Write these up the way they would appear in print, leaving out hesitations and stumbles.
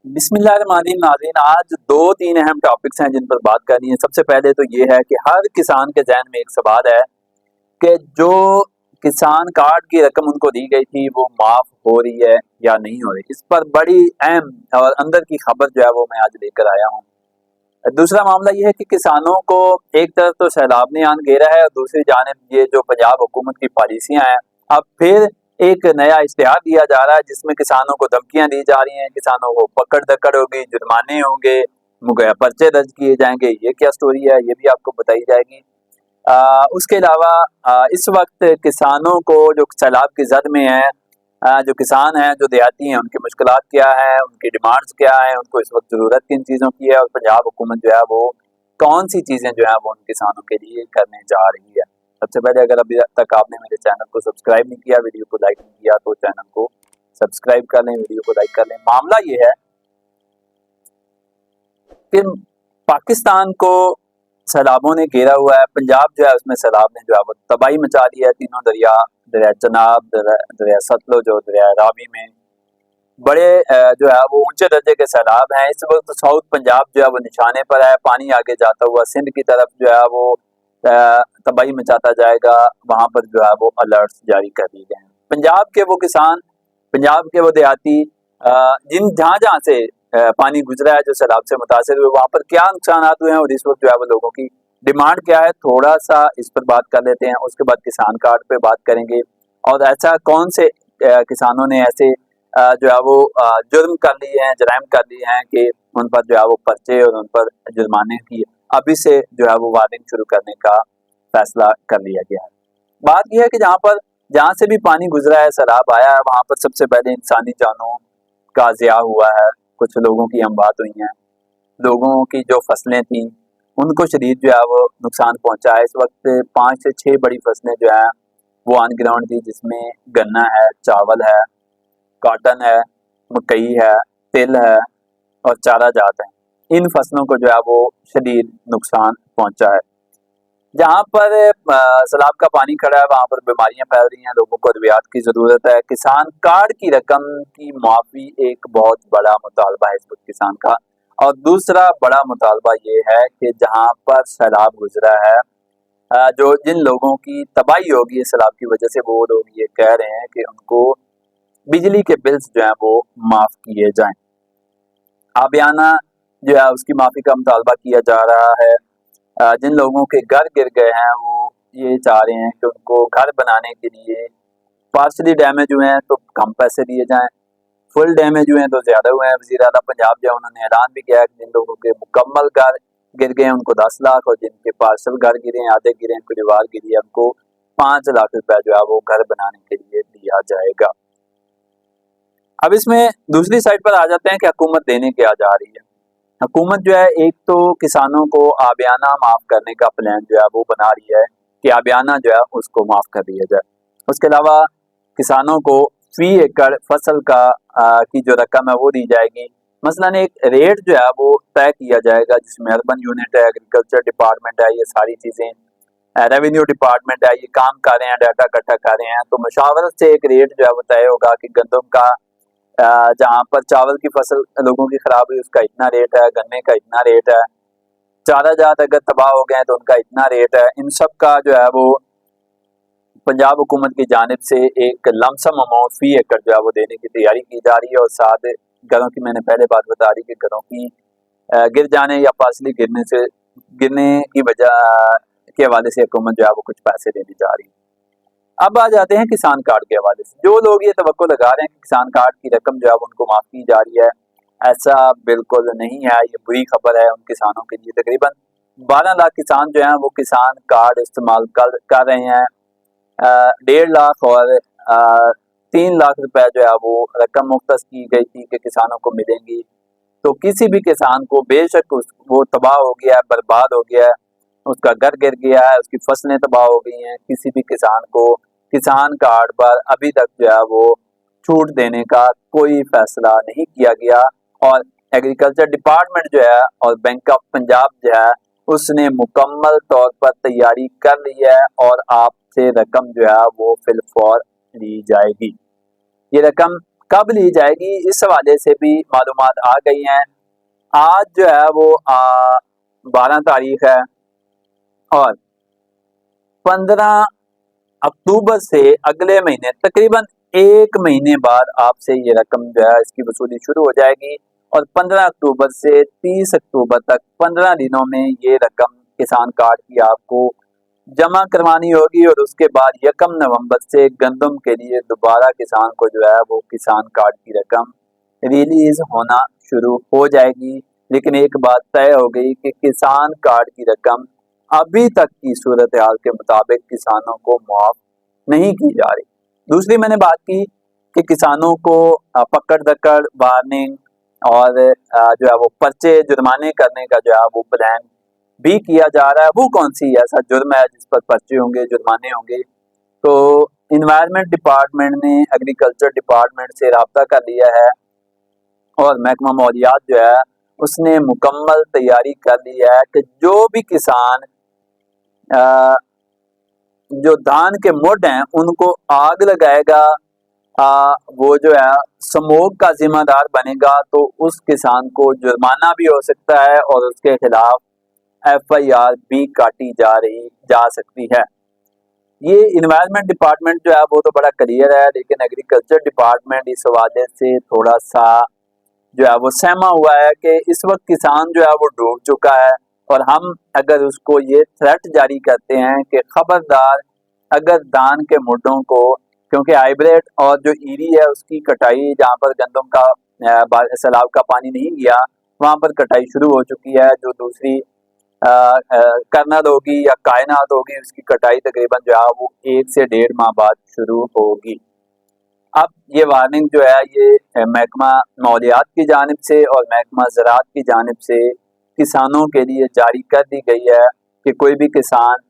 बिस्मिल्लाहिर्रहमानिर्रहीम। नाज़रीन, आज दो तीन अहम टॉपिक्स हैं जिन पर बात करनी है। सबसे पहले तो ये है कि हर किसान के जहन में एक सवाल है कि जो किसान कार्ड की रकम उनको दी गई थी वो माफ हो रही है या नहीं हो रही। इस पर बड़ी अहम और अंदर की खबर जो है वो मैं आज लेकर आया हूँ। दूसरा मामला ये है कि किसानों को एक तरफ तो सैलाब ने आन घेरा है और दूसरी जानिब ये जो पंजाब हुकूमत की पॉलिसियां हैं, अब फिर एक नया इश्तिहार दिया जा रहा है जिसमें किसानों को धमकियां दी जा रही हैं, किसानों को पकड़ दकड़ होगी, जुर्माने होंगे, पर्चे दर्ज किए जाएंगे। ये क्या स्टोरी है ये भी आपको बताई जाएगी। उसके अलावा इस वक्त किसानों को जो सैलाब की जद में है, जो किसान हैं, जो देहाती हैं, उनकी मुश्किलात क्या है, उनकी डिमांड्स क्या है, उनको इस वक्त ज़रूरत किन चीज़ों की है और पंजाब हुकूमत जो है वो कौन सी चीज़ें जो है वो उन किसानों के लिए करने जा रही है। सबसे पहले अगर अभी तक आपने मेरे चैनल को सब्सक्राइब नहीं किया, वीडियो को लाइक नहीं किया तो चैनल को सब्सक्राइब कर लें, वीडियो को लाइक कर लें। मामला ये है कि पाकिस्तान को सैलाबों ने घेरा हुआ है। पंजाब जो है उसमें सैलाब ने जो है वो तबाही मचा दी है। तीनों दरिया, दरिया चनाब, दरिया सतलुज और दरिया रावी में बड़े जो है वो ऊंचे दर्जे के सैलाब हैं। इस वक्त साउथ पंजाब जो है वो निशाने पर है। पानी आगे जाता हुआ सिंध की तरफ जो है वो तबाही मचाता जाएगा। वहां पर जो है वो अलर्ट जारी कर दिए गए हैं। पंजाब के वो किसान, पंजाब के वो देहाती जिन जहाँ जहाँ से पानी गुजरा है, जो सैलाब से मुतासर हुए, वहां पर क्या नुकसान हुए हैं और इस वक्त जो है वो लोगों की डिमांड क्या है, थोड़ा सा इस पर बात कर लेते हैं। उसके बाद किसान कार्ड पे बात करेंगे और ऐसा कौन से किसानों ने ऐसे जो है वो जुर्म कर लिए हैं, जराइम कर लिए हैं कि उन पर जो है वो पर्चे और उन पर जुर्माने की अभी से जो है वो वार्निंग शुरू करने का फैसला कर लिया गया है। बात यह है कि जहाँ से भी पानी गुजरा है, सैलाब आया है, वहां पर सबसे पहले इंसानी जानों का ज़िया हुआ है, कुछ लोगों की अमवात हुई हैं, लोगों की जो फसलें थी उनको शदीद जो है वो नुकसान पहुंचा है। इस वक्त 5 से 6 बड़ी फसलें जो है वो ऑन ग्राउंड थी, जिसमें गन्ना है, चावल है, कॉटन है, मकई है, तिल है और चारा जात है। इन फसलों को जो है वो शदीद नुकसान पहुंचा है। जहाँ पर सैलाब का पानी खड़ा है वहाँ पर बीमारियां फैल रही हैं, लोगों को अद्वियात की ज़रूरत है। किसान कार्ड की रकम की माफ़ी एक बहुत बड़ा मुतालबा है इस वक्त किसान का। और दूसरा बड़ा मुतालबा ये है कि जहाँ पर सैलाब गुजरा है, जो जिन लोगों की तबाही होगी सैलाब की वजह से, वो लोग ये कह रहे हैं कि उनको बिजली के बिल्स जो हैं वो माफ़ किए जाएं। आबियाना जो है उसकी माफ़ी का मुतालबा किया जा रहा है। जिन लोगों के घर गिर गए हैं वो ये चाह रहे हैं कि उनको घर बनाने के लिए पार्शली डैमेज हुए हैं तो कम पैसे दिए जाएं, फुल डैमेज हुए हैं तो ज़्यादा हुए हैं। वज़ीर आला पंजाब जो है उन्होंने ऐलान भी किया है कि जिन लोगों के मुकम्मल घर गिर गए हैं उनको 10 लाख और जिनके पार्शल घर गिरे हैं, आधे गिरे हैं, कोई दीवार गिरी है, उनको 5 लाख रुपया जो है वो घर बनाने के लिए दिया जाएगा। अब इसमें दूसरी साइड पर आ जाते हैं कि हुकूमत देने क्या जा रही है। हुकूमत जो है एक तो किसानों को आबियाना माफ़ करने का प्लान जो है वो बना रही है कि आबियाना जो है उसको माफ़ कर दिया जाए। उसके अलावा किसानों को फी एकड़ फसल का की जो रकम है वो दी जाएगी। मसलन एक रेट जो है वो तय किया जाएगा जिसमें अर्बन यूनिट है, एग्रीकल्चर डिपार्टमेंट है, ये सारी चीज़ें, रेवेन्यू डिपार्टमेंट है, ये काम कर रहे हैं, डाटा इकट्ठा कर रहे हैं। तो मशावरत से एक रेट जो है वो तय होगा कि गंदम का जहाँ पर चावल की फसल लोगों की खराब हुई उसका इतना रेट है, गन्ने का इतना रेट है, चारा जात अगर तबाह हो गए हैं तो उनका इतना रेट है। इन सब का जो है वो पंजाब हुकूमत की जानिब से एक लमसम अमाउंट फी एकड़ जो है वो देने की तैयारी की जा रही है। और साथ घरों की मैंने पहले बात बता दी कि घरों की गिर जाने या पासली गिरने की वजह के हवाले से हुकूमत जो है वो कुछ पैसे देने जा रही है। अब आ जाते हैं किसान कार्ड के हवाले से। जो लोग ये तवक्को लगा रहे हैं कि किसान कार्ड की रकम जो है उनको माफ़ की जा रही है, ऐसा बिल्कुल नहीं है। ये बुरी खबर है उन किसानों के लिए। तकरीबन 12 लाख किसान जो हैं वो किसान कार्ड इस्तेमाल कर रहे हैं। 1.5 लाख और 3 लाख रुपए जो है वो रकम मुख्तस की गई थी कि किसानों को मिलेंगी। तो किसी भी किसान को बेशक वो तबाह हो गया है, बर्बाद हो गया है, उसका घर गिर गया है, उसकी फसलें तबाह हो गई हैं, किसी भी किसान को किसान कार्ड पर अभी तक जो है वो छूट देने का कोई फैसला नहीं किया गया। और एग्रीकल्चर डिपार्टमेंट जो है और बैंक ऑफ पंजाब जो है उसने मुकम्मल तौर पर तैयारी कर ली है और आपसे रकम जो है वो फिलफौर ली जाएगी। ये रकम کب لی جائے گی، اس حوالے سے بھی معلومات آ گئی ہیں۔ آج جو ہے وہ 12 تاریخ ہے اور 15 اکتوبر سے اگلے مہینے تقریباً 1 مہینے بعد آپ سے یہ رقم جو ہے اس کی وصولی شروع ہو جائے گی، اور 15 اکتوبر سے 30 اکتوبر تک 15 دنوں میں یہ رقم کسان کارڈ کی آپ کو جمع کروانی ہوگی، اور اس کے بعد 1 نومبر سے گندم کے لیے دوبارہ کسان کو جو ہے وہ کسان کارڈ کی رقم ریلیز ہونا شروع ہو جائے گی۔ لیکن ایک بات طے ہو گئی کہ کسان کارڈ کی رقم ابھی تک کی صورتحال کے مطابق کسانوں کو معاف نہیں کی جا رہی۔ دوسری میں نے بات کی کہ کسانوں کو پکڑ دکڑ، وارننگ اور جو ہے وہ پرچے جرمانے کرنے کا جو ہے وہ پلان بھی کیا جا رہا ہے۔ وہ کون سی ایسا جرم ہے جس پر پرچے ہوں گے، جرمانے ہوں گے؟ تو انوائرمنٹ ڈپارٹمنٹ نے ایگریکلچر ڈپارٹمنٹ سے رابطہ کر لیا ہے، اور محکمہ ماحولیات جو ہے اس نے مکمل تیاری کر لی ہے کہ جو بھی کسان جو دھان کے مڈ ہیں ان کو آگ لگائے گا، وہ جو ہے سموگ کا ذمہ دار بنے گا، تو اس کسان کو جرمانہ بھی ہو سکتا ہے اور اس کے خلاف FIR بھی کاٹی جا سکتی ہے۔ یہ انوائرمنٹ ڈپارٹمنٹ جو ہے وہ تو بڑا کلیئر ہے، لیکن ایگریکلچر ڈپارٹمنٹ اس حوالے سے تھوڑا سا جو ہے وہ سہما ہوا ہے کہ اس وقت کسان جو ہے وہ ڈوب چکا ہے، اور ہم اگر اس کو یہ تھریٹ جاری کرتے ہیں کہ خبردار اگر دھان کے مڈوں کو، کیونکہ ہائیبریڈ اور جو ایری ہے اس کی کٹائی جہاں پر گندم کا سیلاب کا پانی نہیں گیا وہاں پر کٹائی شروع ہو چکی ہے، جو دوسری کرنل ہوگی یا کائنات ہوگی اس کی کٹائی تقریباً جو ہے وہ 1 سے 1.5 ماہ بعد شروع ہوگی۔ اب یہ وارننگ جو ہے یہ محکمہ ماحولیات کی جانب سے اور محکمہ زراعت کی جانب سے کسانوں کے لیے جاری کر دی گئی ہے کہ کوئی بھی کسان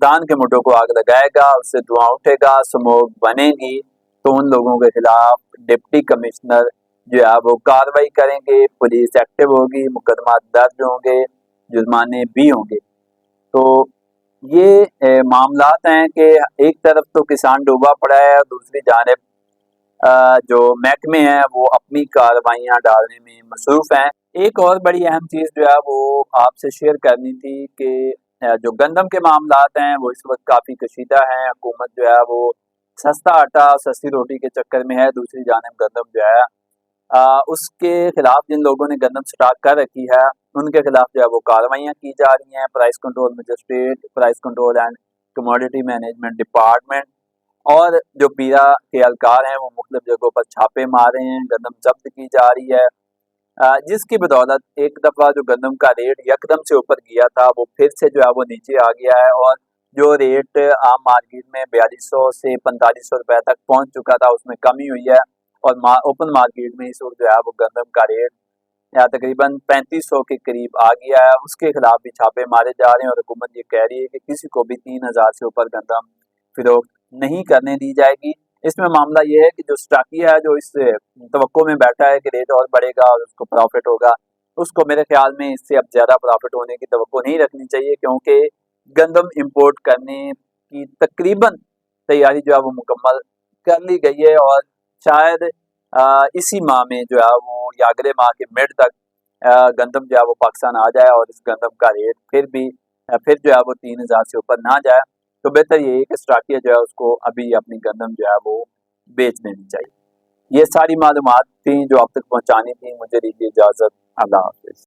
دھان کے مڈوں کو آگ لگائے گا، اس سے دھواں اٹھے گا، سموگ بنے گی، تو ان لوگوں کے خلاف ڈپٹی کمشنر جو ہے وہ کارروائی کریں گے، پولیس ایکٹیو ہوگی، مقدمات درج ہوں گے، جرمانے بھی ہوں گے۔ تو یہ معاملات ہیں کہ ایک طرف تو کسان ڈوبا پڑا ہے اور دوسری جانب جو محکمے ہیں وہ اپنی کارروائیاں ڈالنے میں مصروف ہیں۔ ایک اور بڑی اہم چیز جو ہے وہ آپ سے شیئر کرنی تھی کہ جو گندم کے معاملات ہیں وہ اس وقت کافی کشیدہ ہیں۔ حکومت جو ہے وہ سستا آٹا سستی روٹی کے چکر میں ہے، دوسری جانب گندم جو ہے اس کے خلاف جن لوگوں نے گندم سٹاک کر رکھی ہے ان کے خلاف جو ہے وہ کارروائیاں کی جا رہی ہیں۔ Price control magistrate, price control and commodity management department اور جو پیرا کے اہلکار ہیں وہ مختلف جگہوں پر چھاپے مار رہے ہیں، گندم ضبط کی جا رہی ہے، جس کی بدولت ایک دفعہ جو گندم کا ریٹ یکدم سے اوپر گیا تھا وہ پھر سے جو ہے وہ نیچے آ گیا ہے، اور جو ریٹ عام مارکیٹ میں 4200 سے 4500 روپے تک پہنچ چکا تھا اس میں کمی ہوئی ہے، اور اوپن مارکیٹ میں اس وقت جو ہے وہ گندم کا ریٹ تقریباً 3500 کے قریب آ گیا ہے۔ اس کے خلاف بھی چھاپے مارے جا رہے ہیں، اور حکومت یہ کہہ رہی ہے کہ کسی کو بھی 3000 سے اوپر گندم فروخت نہیں کرنے دی جائے گی۔ اس میں معاملہ یہ ہے کہ جو سٹاکی ہے جو اس توقع میں بیٹھا ہے کہ ریٹ اور بڑھے گا اور اس کو پروفٹ ہوگا، اس کو میرے خیال میں اس سے اب زیادہ پروفٹ ہونے کی توقع نہیں رکھنی چاہیے، کیونکہ گندم امپورٹ کرنے کی تقریباً تیاری جو ہے وہ مکمل کر لی گئی ہے، اور شاید اسی ماہ میں جو ہے وہ یا اگلے ماہ کے مڈ تک گندم جو ہے وہ پاکستان آ جائے، اور اس گندم کا ریٹ پھر جو ہے وہ 3000 سے اوپر نہ جائے، تو بہتر یہ ہے کہ اسٹاکیہ جو ہے اس کو ابھی اپنی گندم جو ہے وہ بیچ دینی چاہیے۔ یہ ساری معلومات تھیں جو آپ تک پہنچانی تھیں، مجھے دیجیے اجازت، اللہ حافظ۔